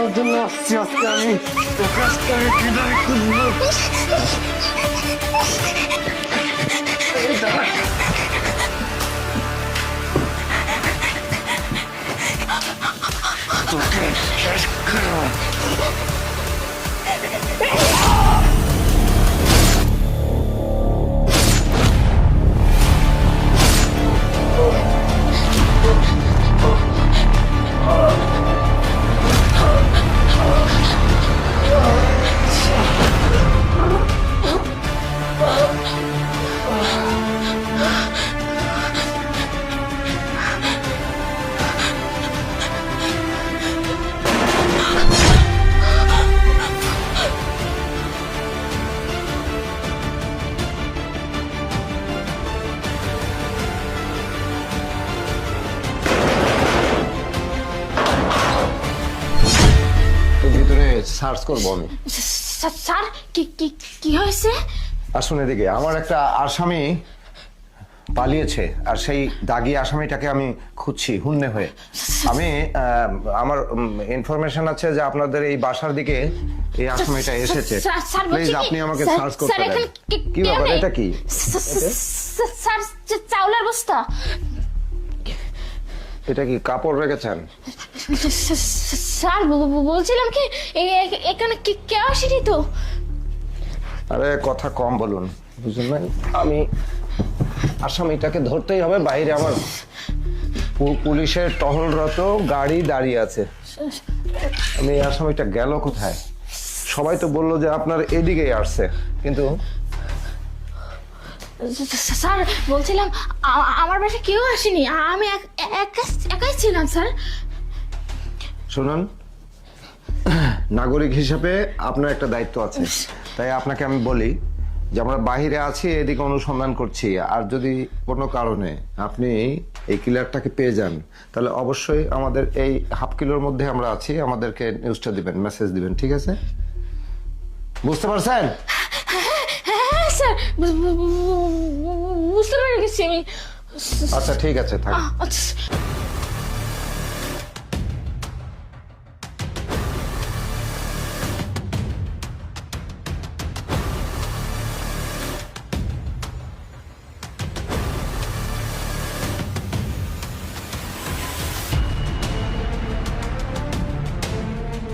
দেওয়ার জন্য আসছি আজকে আমি প্রকাশকে আমি বিদায় করবো। তোকে শেষ করবো। সার্চ করবো আমি। স্যার কি কি কি হয়েছে? আসুন এদিকে। আমার একটা আসামি পালিয়েছে, আর সেই দাগি আসামিটাকে আমি খুঁজছি হুন্নে হয়ে। আমি আমার ইনফরমেশন আছে যে আপনাদের এই বাসার দিকে এই আসামিটা এসেছে। প্লিজ আপনি আমাকে সার্চ করতে দেন। কি ব্যাপার, এটা কি? স্যার চাউলের বস্তা। এটা কি কাপড় রেখেছেন? স্যার বলছিলাম কি এখানে কেউ আসেনি তো। আরে কথা কম বলুন, বুঝলেন? আমি আসামিটাকে ধরতেই হবে। বাইরে আমার পুলিশের টহলরত গাড়ি দাঁড়িয়ে আছে। আমি আসামিটা গেল কোথায়? সবাই তো বললো যে আপনার এদিকেই আসছে, কিন্তু স্যার বলছিলাম আমার বাসায় কেউ আসেনি, আমি একাই ছিলাম স্যার। শুনুন, নাগরিক হিসেবে আপনার একটা দায়িত্ব আছে, তাই আপনাকে আমি বলি যে আমরা বাহিরে আছি, এদিকে অনুসন্ধান করছি। আর যদি কোনো কারণে আপনি এই কিলারটাকে পেয়ে যান, তাহলে অবশ্যই আমাদের এই হাফ কিলোর মধ্যে আমরা আছি, আমাদেরকে নিউজটা দিবেন, মেসেজ দিবেন, ঠিক আছে? বুঝতে পারছেন? হ্যাঁ স্যার, বুঝতে পেরে গেছি আমি। আচ্ছা ঠিক আছে, থাক। আচ্ছা